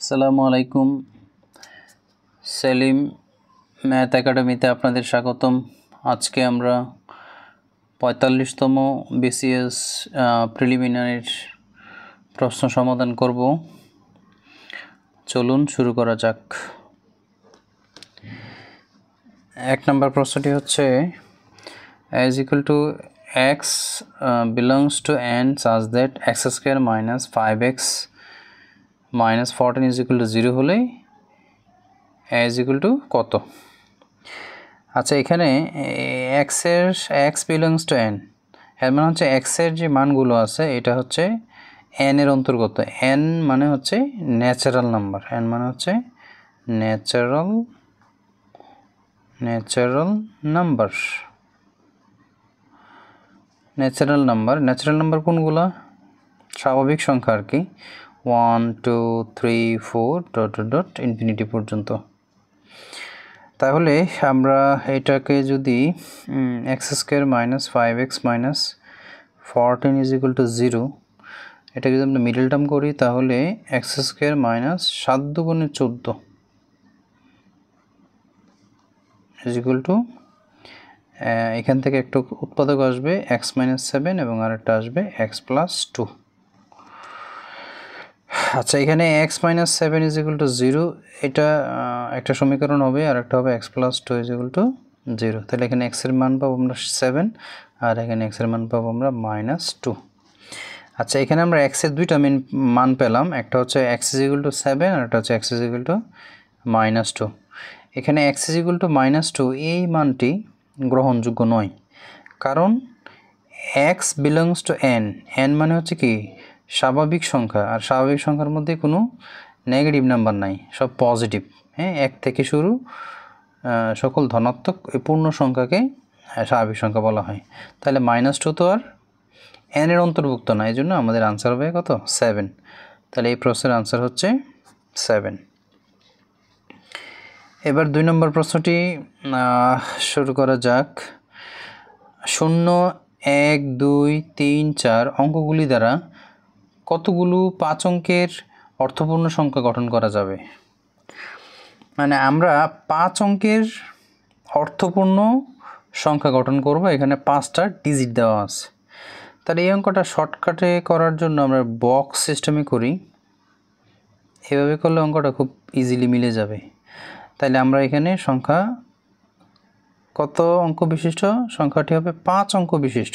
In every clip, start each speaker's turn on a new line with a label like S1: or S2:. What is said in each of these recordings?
S1: আসসালামু আলাইকুম। সেলিম ম্যাথ একাডেমিতে আপনাদের স্বাগতম। আজকে আমরা 45তম বিসিএস প্রিলিমিনারির প্রশ্ন সমাধান করব। চলুন শুরু করা যাক। 1 নম্বর প্রশ্নটি হচ্ছে as equal to x belongs to n such that x square minus 5x minus 14 is equal to 0 হলে is equal to কত? আচ্ছা, এখানে x belongs to n এর মানে হচ্ছে x এর যে মানগুলো আছে এটা হচ্ছে n এর অন্তর্গত। n মানে হচ্ছে ন্যাচারাল নাম্বার, n মানে হচ্ছে ন্যাচারাল নাম্বার। ন্যাচারাল নাম্বার কোনগুলো? স্বাভাবিক সংখ্যা আর কি, 1 2 3 4 ডট ডট ইনফিনিটি পর্যন্ত। তাহলে আমরা এটাকে যদি x square minus 5x minus 14 is equal two 0 এটাকে যদি আমরা মিডল টার্ম করি তাহলে এক্স স্কোয়ার মাইনাস 7 দুগুণে 14 ইজ ইকুয়াল টু এখান থেকে একটু উৎপাদক আসবে x মাইনাস 7 এবং আরেকটা আসবে x প্লাস 2। আচ্ছা, এখানে x minus 7 is equal two 0 এটা একটা সমীকরণ হবে, আর একটা হবে x plus 2 is equal two 0। তাহলে এখানে x এর মান পাবো আমরা 7 আর এখানে x এর মান পাবো আমরা মাইনাস 2। আচ্ছা, এখানে আমরা x এর দুইটা মান পেলাম, একটা হচ্ছে x ইজ ইকুয়াল টু 7 আর একটা হচ্ছে x is equal two minus 2। এখানে x is equal two minus 2 এই মানটি গ্রহণযোগ্য নয়, কারণ x belongs to n, n মানে হচ্ছে কি স্বাভাবিক সংখ্যা, আর স্বাভাবিক সংখ্যার মধ্যে কোনো নেগেটিভ নাম্বার নাই, সব পজিটিভ। হ্যাঁ, 1 থেকে শুরু সকল ধনাত্মক পূর্ণ সংখ্যাকে স্বাভাবিক সংখ্যা বলা হয়। তাহলে মাইনাস 2 তো আর n এর অন্তর্ভুক্ত না, এই জন্য আমাদের আনসার হবে কত? 7। তাহলে এই প্রশ্নের আনসার হচ্ছে 7। এবার 2 নম্বর প্রশ্নটি শুরু করা যাক। 0 1 2 3 4 অঙ্কগুলি দ্বারা কতগুলো 5 অঙ্কের অর্থপূর্ণ সংখ্যা গঠন করা যাবে? মানে আমরা 5 অঙ্কের অর্থপূর্ণ সংখ্যা গঠন করব, এখানে 5টা ডিজিট দেওয়া আছে। তাহলে এই অঙ্কটা শর্টকাটে করার জন্য আমরা বক্স সিস্টেমে করি, এভাবে করলে অঙ্কটা খুব ইজিলি মিলে যাবে। তাহলে আমরা এখানে সংখ্যা কত অঙ্ক বিশিষ্ট? সংখ্যাটি হবে 5 অঙ্ক বিশিষ্ট।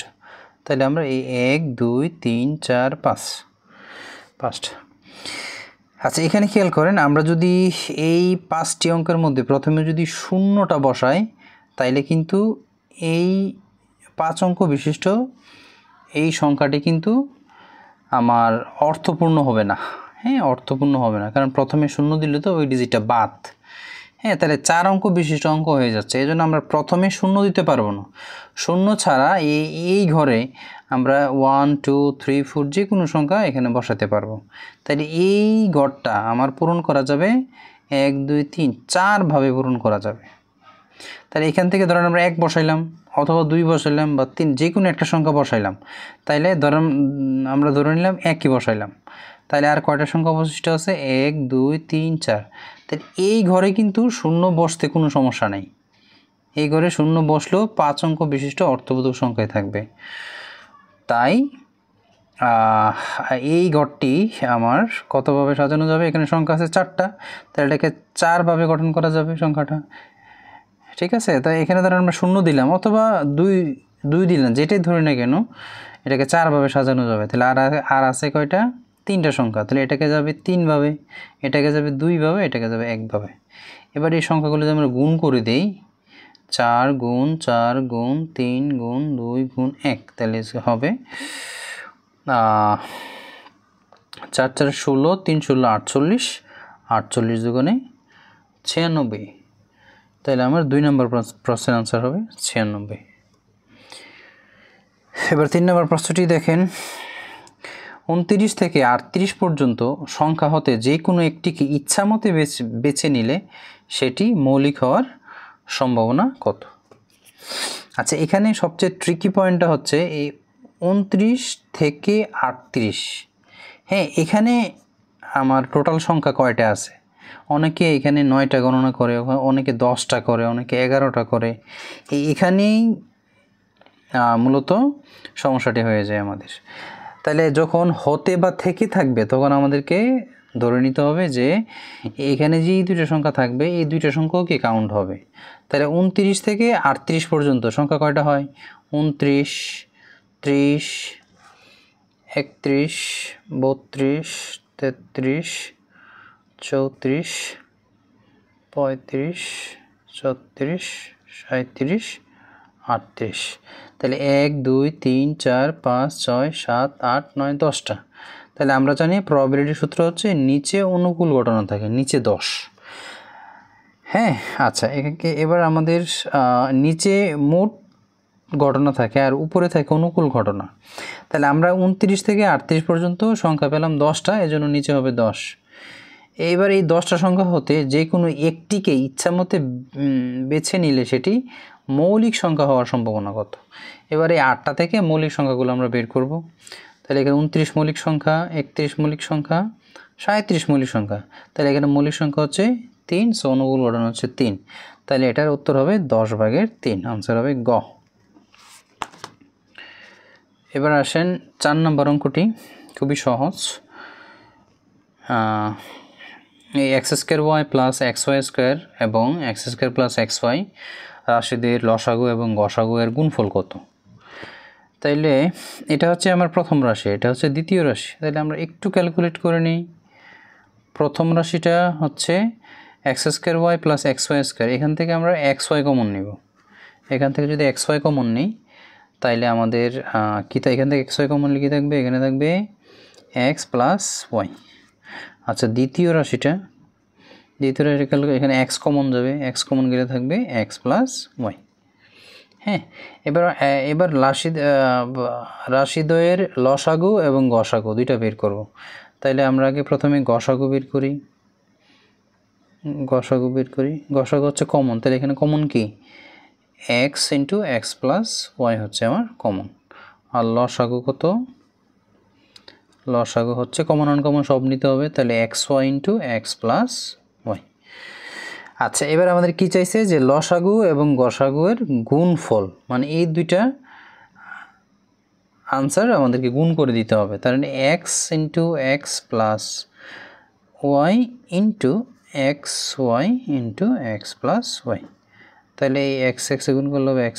S1: তাহলে আমরা এই 1 2 3 4 5টা। আচ্ছা, এখানে খেয়াল করেন, আমরা যদি এই 5টি অঙ্কের মধ্যে প্রথমে যদি শূন্যটা বসাই তাইলে কিন্তু এই 5 অঙ্ক বিশিষ্ট এই সংখ্যাটি কিন্তু আমার অর্থপূর্ণ হবে না। হ্যাঁ, অর্থপূর্ণ হবে না, কারণ প্রথমে শূন্য দিলে তো ওই ডিজিটটা বাদ। হ্যাঁ, তাহলে 4 অঙ্ক বিশিষ্ট অঙ্ক হয়ে যাচ্ছে, এই জন্য আমরা প্রথমে শূন্য দিতে পারবো না। শূন্য ছাড়া এই ঘরে আমরা 1 2 3 4 যে কোনো সংখ্যা এখানে বসাতে পারবো। তাহলে এই ঘরটা আমার পূরণ করা যাবে 1 2 3 4 ভাবে পূরণ করা যাবে। তাহলে এখান থেকে ধরেন আমরা 1 বসাইলাম অথবা 2 বসাইলাম বা 3, যে কোনো একটা সংখ্যা বসাইলাম। তাইলে ধরেন আমরা ধরে নিলাম 1ই বসাইলাম, তাহলে আর কয়টা সংখ্যা অবশিষ্ট আছে? 1 2 3 4। তাহলে এই ঘরে কিন্তু শূন্য বসতে কোনো সমস্যা নেই, এই ঘরে শূন্য বসলেও 5 অঙ্ক বিশিষ্ট অর্থবোধক সংখ্যায় থাকবে। তাই এই ঘরটি আমার কতভাবে সাজানো যাবে? এখানে সংখ্যা আছে 4টা, তাহলে এটাকে 4 ভাবে গঠন করা যাবে সংখ্যাটা। ঠিক আছে, তাই এখানে ধরেন আমরা শূন্য দিলাম অথবা 2 দিলাম, যেটাই ধরি না কেন এটাকে 4 ভাবে সাজানো যাবে। তাহলে আর আছে কয়টা? 3টা সংখ্যা। তাহলে এটাকে যাবে 3 ভাবে, এটাকে যাবে 2 ভাবে, এটাকে যাবে 1 ভাবে। এবার এই সংখ্যাগুলো যদি আমরা গুণ করে দেই, 4 গুণ 4 গুণ 3 গুণ 2 গুণ 1, তাহলে হবে 4 4 16 3 16 48, 48 দুগুণে 96। তাহলে আমার 2 নম্বর প্রশ্নের আনসার হবে 96। এবার 3 নম্বর প্রশ্নটি দেখেন। 29 থেকে 38 পর্যন্ত সংখ্যা হতে যে কোনো একটিকে ইচ্ছামতে বেছে নিলে সেটি মৌলিক হওয়ার সম্ভাবনা কত? আচ্ছা, এখানে সবচেয়ে ট্রিকি পয়েন্টটা হচ্ছে এই 29 থেকে 38। হ্যাঁ, এখানে আমার টোটাল সংখ্যা কয়টা আছে। অনেকে এখানে 9টা গণনা করে, অনেকে 10টা করে, অনেকে 11টা করে। এখানেই মূলত সমস্যাটি হয়ে যায় আমাদের। তাহলে যখন হতে বা থেকে থাকবে তখন আমাদেরকে ধরে নিতে হবে যে এখানে যে এই দুইটা সংখ্যা থাকবে এই দুইটা সংখ্যাও কি কাউন্ট হবে। তাহলে 29 থেকে 38 পর্যন্ত সংখ্যা কয়টা হয়? 29, 30, 31, 32, 33, 34, 35, 36, 37, 38। তাহলে 1, 2, 3, 4, 5, 6, 7, 8, 9, 10টা। তাহলে আমরা জানি প্রবাবিলিটির সূত্র হচ্ছে নিচে অনুকূল ঘটনা থাকে, নিচে 10। হ্যাঁ, আচ্ছা, এবার আমাদের নিচে মোট ঘটনা থাকে আর উপরে থাকে অনুকূল ঘটনা। তাহলে আমরা 29 থেকে 38 পর্যন্ত সংখ্যা পেলাম 10টা, এজন্য নিচে হবে 10। এইবার এই 10টা সংখ্যা হতে যে কোনো একটিকে ইচ্ছামতে বেছে নিলে সেটি মৌলিক সংখ্যা হওয়ার সম্ভাবনা কত? এবার এই 8টা থেকে মৌলিক সংখ্যাগুলো আমরা বের করব। তাহলে এখানে 29 মৌলিক সংখ্যা, 31 মৌলিক সংখ্যা, 37 মৌলিক সংখ্যা। তাহলে এখানে মৌলিক সংখ্যা হচ্ছে 3, সো অনুকূল ঘটনা হচ্ছে 3। তাহলে এটার উত্তর হবে 10/3, আনসার হবে গ। এবার আসেন 4 নম্বর অঙ্কটি, খুবই সহজ। এই x² প্লাস xy² এবং x² প্লাস xy রাশিদের লসাগু এবং গসাগু এর গুণফল কত? তাইলে এটা হচ্ছে আমার প্রথম রাশি, এটা হচ্ছে দ্বিতীয় রাশি। তাইলে আমরা একটু ক্যালকুলেট করে নিই। প্রথম রাশিটা হচ্ছে x² প্লাস xy²। এখান থেকে আমরা xy কমন নিব। এখান থেকে যদি xy কমন নিই তাইলে আমাদের এখান থেকে xy কমন কী থাকবে? এখানে থাকবে x প্লাস ওয়াই। আচ্ছা, দ্বিতীয় রাশিটা এখানে x কমন যাবে, x কমন গেলে থাকবে x প্লাস ওয়াই। হ্যাঁ, এবার রাশিদ্বয়ের লসাগু এবং গসাগু দুইটা বের করব। তাইলে আমরা আগে প্রথমে গসাগু বের করি। গসাগু হচ্ছে কমন, তাহলে এখানে কমন কি? x into x plus y হচ্ছে আমার কমন। আর লসাগু কত? লসাগু হচ্ছে কমন আনকমন সব নিতে হবে, তাহলে xy into x plus y. আচ্ছা, এবার আমাদের কি চাইছে? যে লসাগু এবং গসাগুয়ের গুণফল, মানে এই দুইটা আনসার আমাদেরকে গুণ করে দিতে হবে। তার মানে X into x plus Y into X Y into x plus Y. তাহলে এই এক্স গুণ করলে হবে x²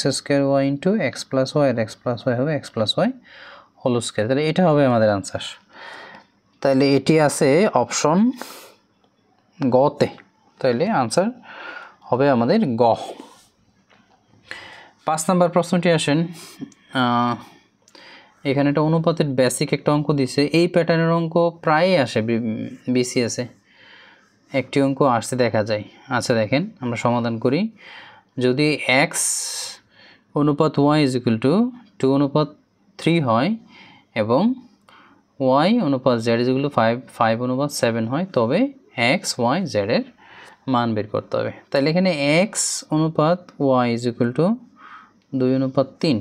S1: Y into x plus Y, আর এক্স প্লাস ওয়াই হবে X plus Y whole square. তাহলে এটা হবে আমাদের আনসার। তাহলে এটি আছে অপশন গতে, তাহলে আনসার হবে আমাদের গ। 5 নম্বর প্রশ্নটি আসেন। এখানে একটা অনুপাতের বেসিক একটা অঙ্ক দিছে। এই প্যাটার্নের অঙ্ক প্রায়ই আসে বিসিএসে, একটি অঙ্ক আসতে দেখা যায়। আচ্ছা, দেখেন আমরা সমাধান করি। যদি x অনুপাত y ইজ ইকুয়াল টু 2:3 হয় এবং y অনুপাত z ইজ ইকুয়াল টু 5:7 হয়, তবে x, y, z এর মান বের করতে হবে। তাহলে এখানে x অনুপাত y ইজ ইকুয়াল টু 2:3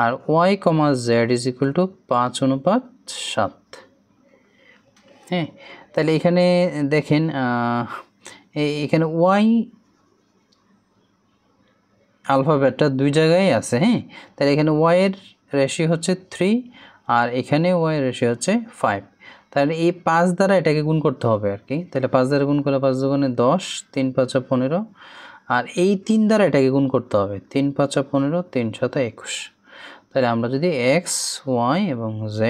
S1: আর y, z is equal to 5:7। হ্যাঁ, তাহলে এখানে দেখেন এখানে y আলফাবেটটা দুই জায়গায় আছে। হ্যাঁ, তাহলে এখানে y এর রেশিও হচ্ছে 3 আর এখানে y এর রেশিও হচ্ছে 5। তাহলে এই 5 দ্বারা এটাকে গুণ করতে হবে আর কি। তাহলে 5 দ্বারা গুণ করলে 5 দুগুণে 10, 3 5 15, আর এই 3 দ্বারা এটাকে গুণ করতে হবে, 3 5 15, 3 7 21। তাহলে আমরা যদি x, y এবং z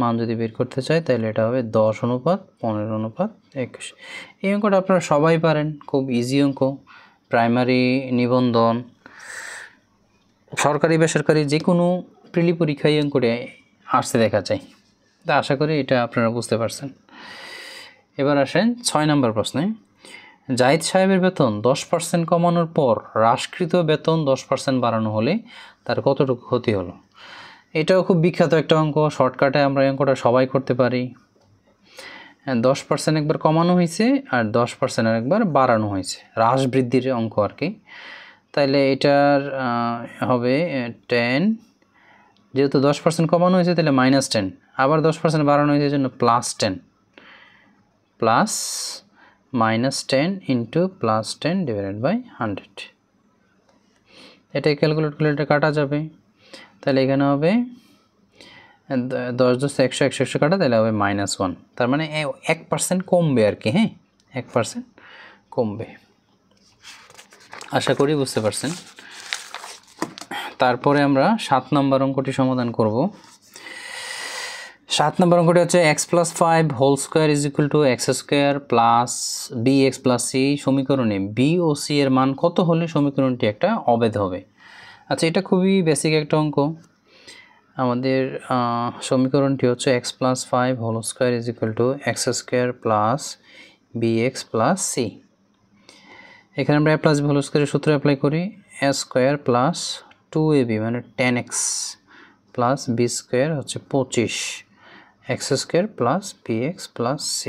S1: মান যদি বের করতে চাই তাহলে এটা হবে 10:15:21। এই অঙ্কটা আপনারা সবাই পারেন, খুব ইজি অঙ্ক। প্রাইমারি, নিবন্ধন, সরকারি বেসরকারি যে কোনো প্রিলি পরীক্ষায় অঙ্কটা আসতে দেখা যায়। তা আশা করি এটা আপনারা বুঝতে পারছেন। এবার আসেন 6 নম্বর প্রশ্নে। জাহিদ সাহেবের বেতন 10% কমানোর পর হ্রাসকৃত বেতন 10% বাড়ানো হলে তার কতটুকু ক্ষতি হলো? এটাও খুব বিখ্যাত একটা অঙ্ক, শর্টকাটে আমরা অঙ্কটা সবাই করতে পারি। 10% একবার কমানো হয়েছে আর 10% আর একবার বাড়ানো হয়েছে, হ্রাস বৃদ্ধির অঙ্ক আর কি। তাইলে এটার হবে 10, যেহেতু 10% কমানো হয়েছে তাহলে -10, আবার 10% বাড়ানো হয়েছে জন্য +10। Plus -10 into +10 divided by 100। এটাই ক্যালকুলেট করলে এটা কাটা যাবে, তাহলে এখানে হবে 10 10 100 100 100 কাটা, তাহলে হবে -1। তার মানে 1% কমবে আর কি। হ্যাঁ, 1% কমবে। আশা করি বুঝতে পারছেন। তারপরে আমরা 7 নম্বর অঙ্কটি সমাধান করব। 7 নম্বর অঙ্কটি হচ্ছে x + 5 whole square is equal to x square plus bx + c সমীকরণে b ও c এর মান কত হলে সমীকরণটি একটা অবেধ হবে। আচ্ছা, এটা খুবই বেসিক একটা অঙ্ক। আমাদের সমীকরণটি হচ্ছে x + 5 whole square is equal to x square plus bx + c। এখানে আমরা a + b হোল স্কোয়ারের সূত্র অ্যাপ্লাই করি। a স্কোয়ার প্লাস 2ab মানে 10x প্লাস b স্কোয়ার হচ্ছে 25 x square plus bx plus c।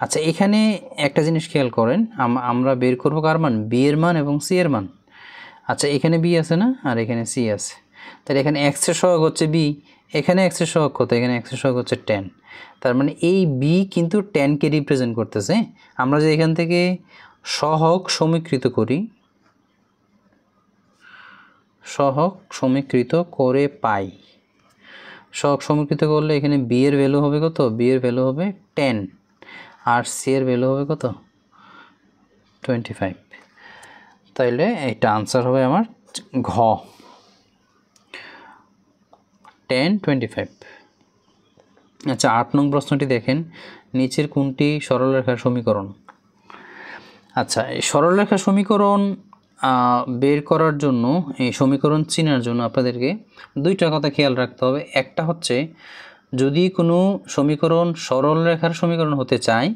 S1: আচ্ছা, এখানে একটা জিনিস খেয়াল করেন, আমরা বের করবো কার মান, b এর মান এবং c এর মান। আচ্ছা, এখানে b আছে না, আর এখানে c আছে, তাহলে এখানে x এর সহগ হচ্ছে b, এখানে x এর সহগ কত, এখানে x এর সহগ হচ্ছে 10। তার মানে এই b কিন্তু 10কে রিপ্রেজেন্ট করতেছে। আমরা যে এখান থেকে সহগ সমীকৃত করি, সহগ সমীকৃত করে পাই, সহগ সমীকৃত করলে এখানে b এর ভ্যালু হবে কত, b এর ভ্যালু হবে 10 আর c এর ভ্যালু হবে কত, 25। তাইলে এটা আনসার হবে আমার ঘ, 10 25। আচ্ছা, 8 নং প্রশ্নটি দেখেন, নিচের কোনটি সরলরেখার সমীকরণ। আচ্ছা, এই সরলরেখার সমীকরণ বের করার জন্য, এই সমীকরণ চেনার জন্য আপনাদেরকে দুইটা কথা খেয়াল রাখতে হবে। একটা হচ্ছে, যদি কোনো সমীকরণ সরলরেখার সমীকরণ হতে চায়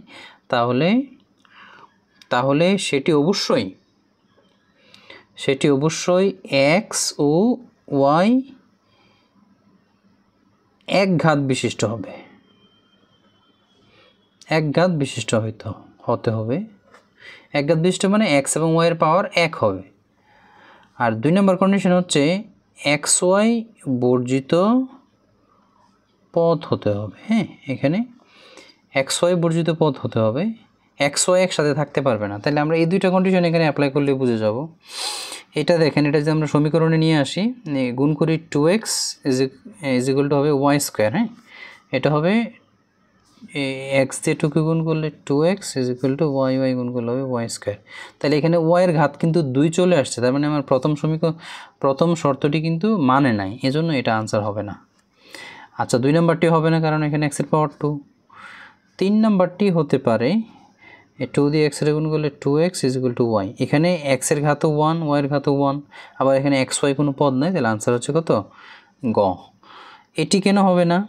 S1: তাহলে সেটি অবশ্যই x ও y এক ঘাত বিশিষ্ট হবে, এক ঘাত বিশিষ্ট হতে হবে। এক ঘাত বিশিষ্ট মানে x এবং y এর পাওয়ার 1 হবে। আর 2 নম্বর কন্ডিশন হচ্ছে xy বর্জিত পদ হতে হবে। হ্যাঁ, এখানে xy বর্জিত পদ হতে হবে, xy একসাথে থাকতে পারবে না। তাহলে আমরা এই দুইটা কন্ডিশন এখানে অ্যাপ্লাই করলে বুঝে যাব। এটা দেখেন, এটা যে আমরা সমীকরণে নিয়ে আসি, গুণ করি 2x ইজ ইকুয়াল টু হবে y স্কোয়ার। হ্যাঁ, এটা হবে x দিয়ে 2কে গুণ করলে 2x is equal two y গুণ করলে হবে y স্কোয়ার। তাহলে এখানে y এর ঘাত কিন্তু 2 চলে আসছে, তার মানে আমার প্রথম শর্তটি কিন্তু মানে নাই, এজন্য এটা আনসার হবে না। আচ্ছা, 2 নম্বরটি হবে না, কারণ এখানে x এর পাওয়ার 2। 3 নম্বরটি হতে পারে, 2 দিয়ে x এর গুণ করলে 2x is equal two y। এখানে x এর ঘাতও 1, y এর ঘাতও 1, আবার এখানে xy কোনো পদ নাই, তাহলে আনসার হচ্ছে কত, গ। এটি কেন হবে না,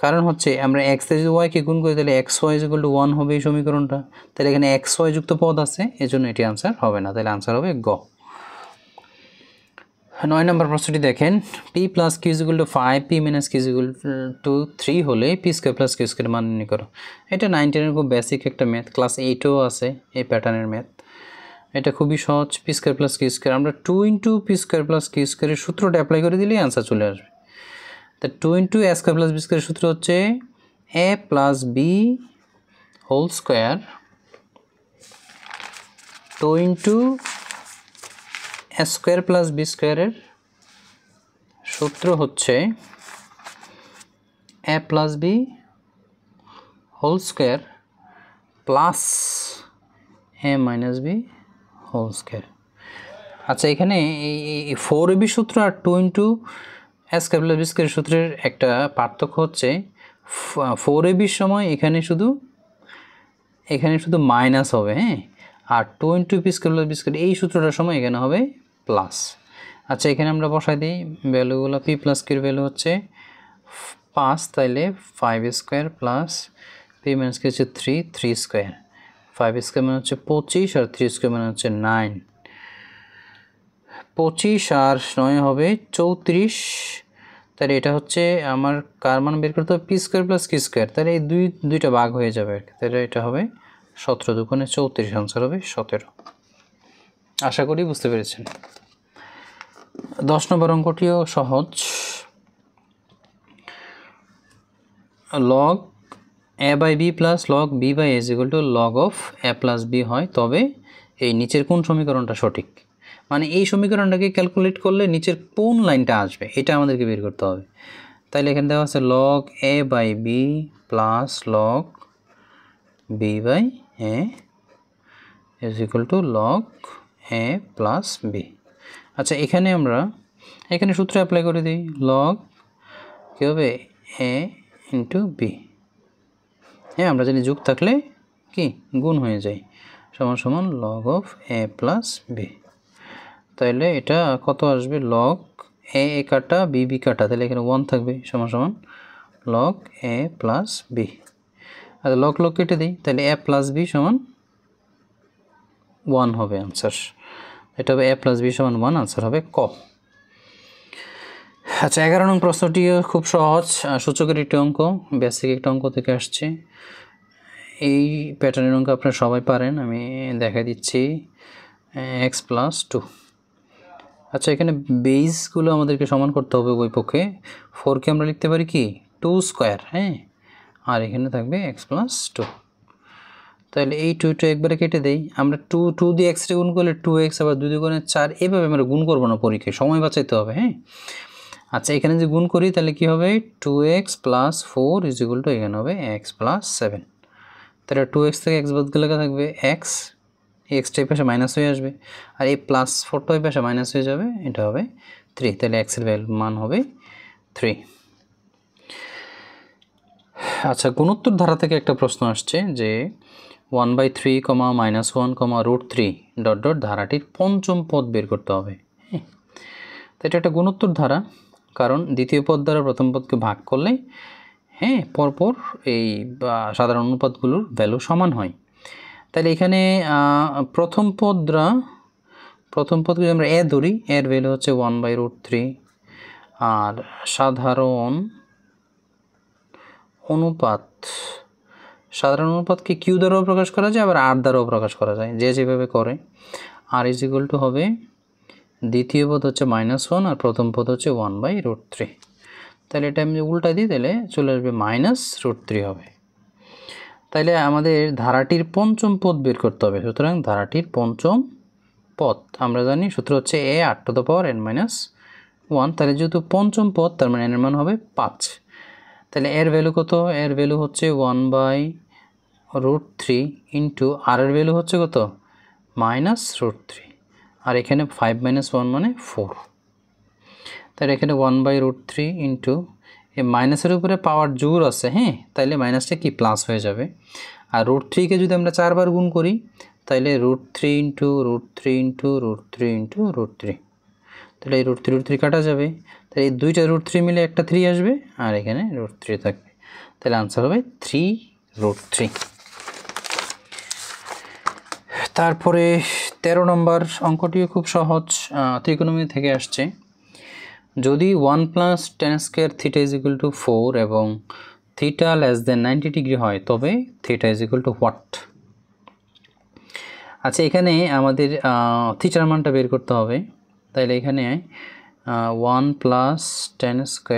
S1: কারণ হচ্ছে আমরা x এর যদি y কে গুণ করি তাহলে xy ইজ ইকুয়াল টু 1 হবে এই সমীকরণটা, তাহলে এখানে xy যুক্ত পদ আছে, এজন্য এটি আনসার হবে না, তাহলে আনসার হবে গ। 9 নম্বর প্রশ্নটি দেখেন, p plus q is equal two 5 p minus q is equal two 3 হলে p square plus q square মান নির্ণয় করো। এটা 9 10-এর খুব বেসিক একটা ম্যাথ, ক্লাস 8-এও আছে এই প্যাটার্নের ম্যাথ। এটা খুবই সহজ, p square plus q square, আমরা 2 into p square plus q স্কোয়ারের সূত্রটা অ্যাপ্লাই করে দিলেই আনসার চলে আসবে। তা 2 into a square plus b স্কোয়ারের সূত্র হচ্ছে a plus b whole square, 2 into a square plus b স্কোয়ারের সূত্র হচ্ছে a plus b whole square plus a minus b whole square. আচ্ছা, এখানে এই 4ab সূত্র আর 2 into a square plus b স্কোয়ারের সূত্রের একটা পার্থক্য হচ্ছে, 4ab সময় এখানে শুধু মাইনাস হবে। হ্যাঁ, আর 2 into p square plus b square এই সূত্রটার সময় এখানে হবে প্লাস। আচ্ছা, এখানে আমরা বসাই দিই ভ্যালুগুলো, p প্লাস কিউর ভ্যালু হচ্ছে 5, তাইলে 5 square plus p minus q হচ্ছে 3 স্কোয়ার, 5 স্কোয়ার মানে হচ্ছে 25 আর 3 স্কোয়ার মানে হচ্ছে 9, 25 আর 9 হবে 34। তাহলে এটা হচ্ছে আমার কার মান বের করতে হবে, p square plus q square, তাহলে এই দুইটা ভাগ হয়ে যাবে, তাহলে এটা হবে 17 দুগুণে 34, আনসার হবে 17। আশা করি বুঝতে পেরেছেন। 10 নম্বর অঙ্কটিও সহজ, log a by b plus log b by a equal to log of a plus b হয়, তবে এই নিচের কোন সমীকরণটা সঠিক, মানে এই সমীকরণটাকে ক্যালকুলেট করলে নিচের কোন লাইনটা আসবে এটা আমাদেরকে বের করতে হবে। তাইলে এখানে দেওয়া আছে log a by b plus log b by a is equal to log a plus b. আচ্ছা, এখানে আমরা সূত্র অ্যাপ্লাই করে দিই, লগ কী হবে এ ইন্টু বি। হ্যাঁ, আমরা জানি যোগ থাকলে কি গুণ হয়ে যায়, সমান সমান log of a plus b. তাইলে এটা কত আসবে, লগ এ কাটা বি বি কাটা, তাহলে এখানে 1 থাকবে, সমান সমান log a plus B. R log log কেটে দিই, তাহলে এ প্লাস বি সমান 1 হবে আনসার। এটা হবে এ প্লাস বি সমান 1, আনসার হবে ক। আচ্ছা, 11 নং প্রশ্নটিও খুব সহজ, সূচকের একটি অঙ্ক, বেসিক একটা অঙ্ক থেকে আসছে। এই প্যাটার্নের অঙ্ক আপনারা সবাই পারেন, আমি দেখা দিচ্ছি এক্স প্লাস 2। আচ্ছা, এখানে বেসগুলো আমাদেরকে সমান করতে হবে উভয় পক্ষে। 4কে আমরা লিখতে পারি কি 2 স্কোয়ার, হ্যাঁ, আর এখানে থাকবে এক্স প্লাস 2। তাহলে এই 2টা একবারে কেটে দেই, আমরা 2 দিয়ে এক্সটা গুণ করলে 2x, আবার 2 দুগুণে 4, এভাবে আমরা গুণ করবো না, পরীক্ষায় সময় বাঁচাইতে হবে, হ্যাঁ। আচ্ছা, এখানে যে গুণ করি তাহলে কি হবে 2x plus 4 is equal two এখানে হবে এক্স প্লাস 7। তাহলে 2x থেকে এক্স বাদ গেলে থাকবে এক্স, এক্সটা এই পাশে মাইনাস হয়ে আসবে, আর এই প্লাস 4টা এই পাশে মাইনাস হয়ে যাবে, এটা হবে 3। তাহলে এক্সের মান হবে 3। আচ্ছা, গুণোত্তর ধারা থেকে একটা প্রশ্ন আসছে যে 1/3, -1, √3 ডট ডট ধারাটির পঞ্চম পদ বের করতে হবে, হ্যাঁ। তো এটা একটা গুণোত্তর ধারা, কারণ দ্বিতীয় পদ দ্বারা প্রথম পদকে ভাগ করলে, হ্যাঁ, পরপর এই সাধারণ অনুপাতগুলোর ভ্যালু সমান হয়। তাহলে এখানে প্রথম পদ যদি আমরা এ ধরি, এর ভ্যালু হচ্ছে 1/√3, আর সাধারণ অনুপাতকে কিউ দ্বারাও প্রকাশ করা যায়, আবার আর দ্বারাও প্রকাশ করা যায়, যে যেভাবে করে। আর ইজ ইকুয়াল টু হবে দ্বিতীয় পদ হচ্ছে -1 আর প্রথম পদ হচ্ছে 1/√3। তাহলে এটা আমি উল্টা দিই, তাহলে চলে আসবে -√3 হবে। তাইলে আমাদের ধারাটির পঞ্চম পদ বের করতে হবে। সুতরাং ধারাটির পঞ্চম পদ আমরা জানি সূত্র হচ্ছে a r⁻n-1। তাহলে যেহেতু পঞ্চম পদ, তার মানে n এর মান হবে 5। তাহলে এর ভ্যালু কত, এর ভ্যালু হচ্ছে 1/√3 ইন্টু আর এর ভ্যালু হচ্ছে কত -√3, আর এখানে 5 - 1 মানে 4। তাহলে এখানে 1/√3 ইন্টু এই মাইনাসের উপরে পাওয়ার জোর আছে, হ্যাঁ, তাইলে মাইনাসটা কি প্লাস হয়ে যাবে। আর √3কে যদি আমরা 4 বার গুণ করি, তাইলে √3 ইন্টু √3 ইন্টু √3 ইন্টু √3, তাহলে এই √3 কাটা যাবে। তাহলে এই দুইটা √3 মিলে একটা 3 আসবে, আর এখানে √3 থাকবে। তাহলে আনসার হবে 3√3। তারপরে 13 নম্বর অঙ্কটিও খুব সহজ, ত্রিকোণমিতি থেকে আসছে। যদি 1 + tan² θ = 4 এবং θ <90 ডিগ্রি হয়, তবে θ = হোয়াট। আচ্ছা, এখানে আমাদের থিটার মানটা বের করতে হবে। তাইলে এখানে 1 + tan² =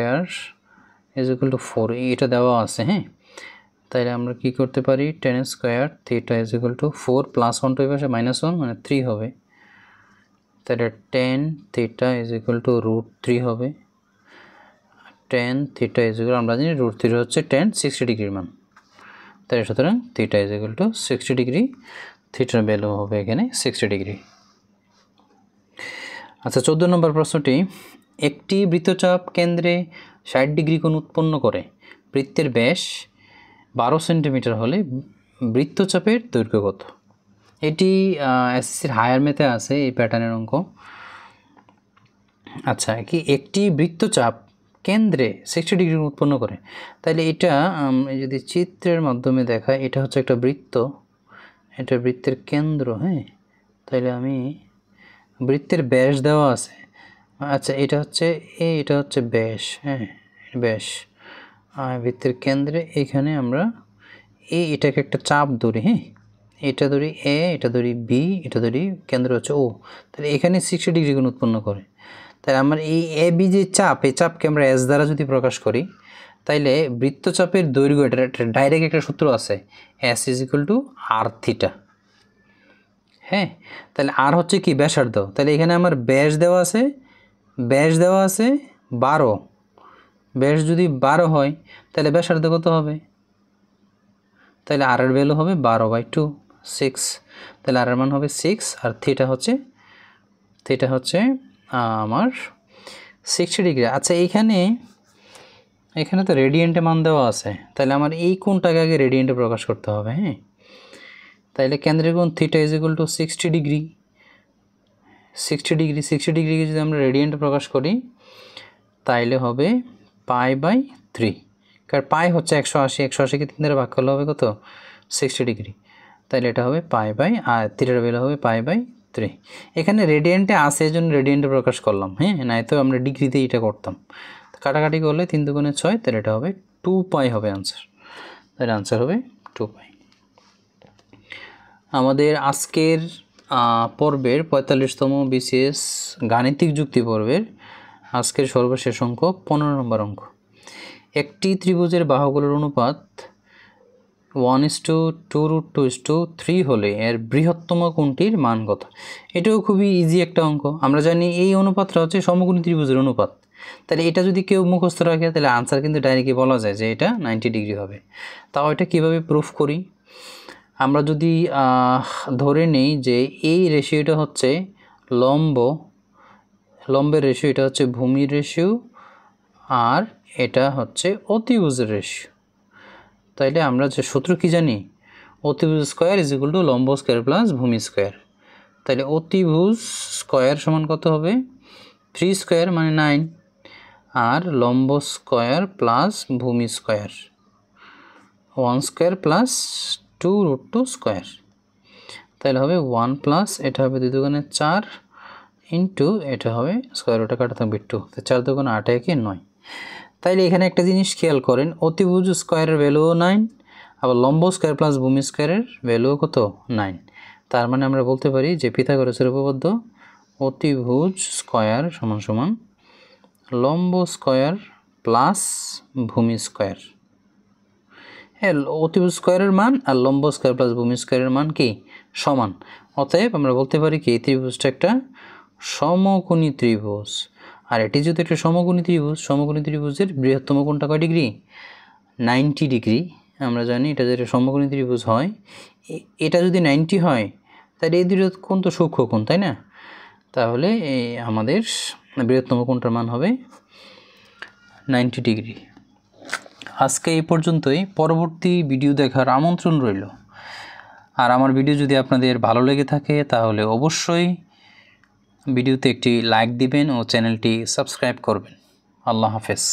S1: 4 এটা দেওয়া আছে, হ্যাঁ। তাইলে আমরা কি করতে পারি, tan² θ = 4 +1 তো এই পাশে -1 মানে 3 হবে। তাহলে tan θ = √3 হবে। tan θ আমরা জানি √3 হচ্ছে tan 60 ডিগ্রির মান। তাই সুতরাং θ = 60 ডিগ্রি, থিটার ভ্যালু হবে এখানে 60 ডিগ্রি। আচ্ছা, 14 নম্বর প্রশ্নটি, একটি বৃত্তচাপ কেন্দ্রে 60 ডিগ্রি কোণ উৎপন্ন করে, বৃত্তের ব্যাস 12 সেন্টিমিটার হলে বৃত্তচাপের দৈর্ঘ্য কত। এটি এসএসসির হায়ার ম্যাথে আছে এই প্যাটার্নের অঙ্ক। আচ্ছা, কি একটি বৃত্তচাপ কেন্দ্রে 60 ডিগ্রি উৎপন্ন করে, তাহলে এটা যদি চিত্রের মাধ্যমে দেখায়, এটা হচ্ছে একটা বৃত্ত, এটা বৃত্তের কেন্দ্র, হ্যাঁ। তাহলে আমি বৃত্তের ব্যাস দেওয়া আছে, আচ্ছা, এটা হচ্ছে এটা হচ্ছে ব্যাস, হ্যাঁ, ব্যাস। বৃত্তের কেন্দ্রে এখানে আমরা এটাকে একটা চাপ ধরি, হ্যাঁ, এটা ধরি এ, এটা ধরি বি, এটা ধরি কেন্দ্র হচ্ছে ও। তাহলে এখানে 60 ডিগ্রি কোণ উৎপন্ন করে। তাহলে আমরা এই এ বি যে চাপ, এই চাপকে আমরা এস দ্বারা যদি প্রকাশ করি, তাইলে বৃত্তচাপের দৈর্ঘ্য এটা ডাইরেক্ট একটা সূত্র আছে, S = r²। হ্যাঁ, তাহলে আর হচ্ছে কি ব্যাসার্ধ, তাহলে এখানে আমার ব্যাস দেওয়া আছে 12। ব্যাস যদি 12 হয় তাহলে ব্যাসার্ধ কত হবে? তাহলে আর এর ভ্যালু হবে 12/2 6। তাহলে আর এর মান হবে 6 আর থিটা হচ্ছে আমার 60 ডিগ্রি। আচ্ছা এখানে তো রেডিয়েন্টে মান দেওয়া আছে, তাহলে আমার এই কোণটাকে আগে রেডিয়েন্টে প্রকাশ করতে হবে। হ্যাঁ, তাহলে কেন্দ্রের কোণ থিটা = 60 ডিগ্রি। 60 ডিগ্রিকে যদি আমরা রেডিয়েন্টে প্রকাশ করি তাইলে হবে π/3, কারণ পাই হচ্ছে 180, 180কে 3 দ্বারা ভাগ করলে হবে কত? 60 ডিগ্রি। তাইলে এটা হবে আর থিটার ভ্যালু হবে π/3। এখানে রেডিয়েন্টে আসে এজন্য রেডিয়েন্টে প্রকাশ করলাম। হ্যাঁ, নাই তো আমরা ডিগ্রিতেই এটা করতাম। কাটাকাটি করলে 3 × 6, তাহলে এটা হবে 2π হবে আনসার। তাহলে আনসার হবে 2π। আমাদের আজকের পর্বের 45তম BCS গাণিতিক যুক্তি পর্বের আজকের সর্বশেষ অঙ্ক 15 নম্বর অঙ্ক। একটি ত্রিভুজের বাহুগুলোর অনুপাত 1:2√2:3 হলে এর বৃহত্তম কোণটির মান কত? এটাও খুবই ইজি একটা অঙ্ক। আমরা জানি এই অনুপাতটা হচ্ছে সমকোণী ত্রিভুজের অনুপাত। তাহলে এটা যদি কেউ মুখস্থ রাখে তাহলে আনসার কিন্তু ডাইরেক্টলি বলা যায় যে এটা 90 ডিগ্রি হবে। তাও এটা কীভাবে প্রুফ করি? আমরা যদি ধরে নেই যে এই রেশিওটা হচ্ছে লম্বের রেশিও, এটা হচ্ছে ভূমির রেশিও, আর এটা হচ্ছে অতিভুজের রেশিও। তাইলে আমরা যে সূত্র কি জানি? অতিভুজ স্কোয়ার = লম্ব স্কোয়ার প্লাস ভূমি স্কোয়ার। তাহলে অতিভুজ স্কোয়ার সমান কত হবে? 3 স্কোয়ার মানে 9, আর লম্ব স্কোয়ার প্লাস ভূমি স্কোয়ার 1 স্কোয়ার প্লাস 2√2 স্কোয়ার। তাহলে হবে 1 প্লাস এটা হবে 2 × 4 ইন্টু এটা হবে স্কোয়ার রুটে কাটা থাকবে 2, 4 × 8 = 9। তাইলে এখানে একটা জিনিস খেয়াল করেন, অতিভুজ স্কোয়ারের ভ্যালুও 9, আবার লম্ব স্কোয়ার প্লাস ভূমি স্কোয়ারের ভ্যালুও কত? 9। তার মানে আমরা বলতে পারি যে পিথাগোরাসের উপপাদ্য অতিভুজ স্কোয়ার সমান লম্ব স্কোয়ার প্লাস ভূমি স্কোয়ার। হ্যাঁ, অতিভুজ স্কোয়ারের মান আর লম্ব স্কোয়ার প্লাস ভূমি স্কোয়ারের মান কি? সমান। অতএব আমরা বলতে পারি কি এই ত্রিভুজটা একটা সমকোণী ত্রিভুজ। আর এটি যদি একটা সমকোণী ত্রিভুজের বৃহত্তম কোণটা কয় ডিগ্রি? 90 ডিগ্রি। আমরা জানি এটা যেটা সমকোণী ত্রিভুজ হয়, এটা যদি 90 হয় তাহলে এই দুটো কোণ তো সূক্ষ্ম কোণ, তাই না? তাহলে আমাদের বৃহত্তম কোণটার মান হবে 90 ডিগ্রি। আজকে এই পর্যন্তই। পরবর্তী ভিডিও দেখার আমন্ত্রণ রইল। আর আমার ভিডিও যদি আপনাদের ভালো লেগে থাকে তাহলে অবশ্যই ভিডিওতে একটি লাইক দিবেন ও চ্যানেলটি সাবস্ক্রাইব করবেন। আল্লাহ হাফেজ।